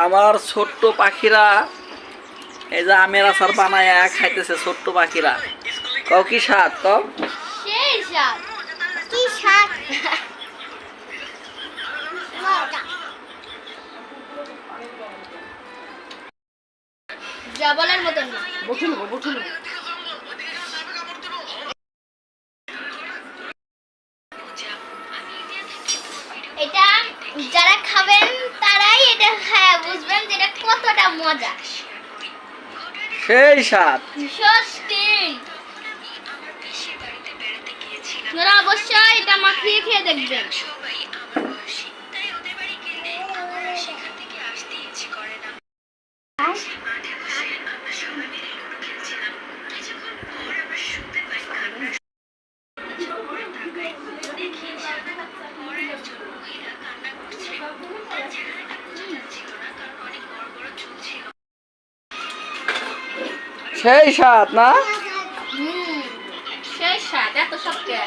আমার ছোট্ট পাখিরা এই যে আমের আচার বানায় খাইতেছে ছোট্ট পাখিরা। কও কি স্বাদ কও? সেই স্বাদ। কি স্বাদ? জবলের মতন না। বঠুন এটা যারা খাবেন তারাই এটা খায় বুঝবেন যে এটা কতটা মজা। সেই স্বাদ। সত্যি। আপনারা অবশ্যই এটা মাখিয়ে খেয়ে দেখবেন। সেই স্বাদ না? সেই স্বাদ এত সব কে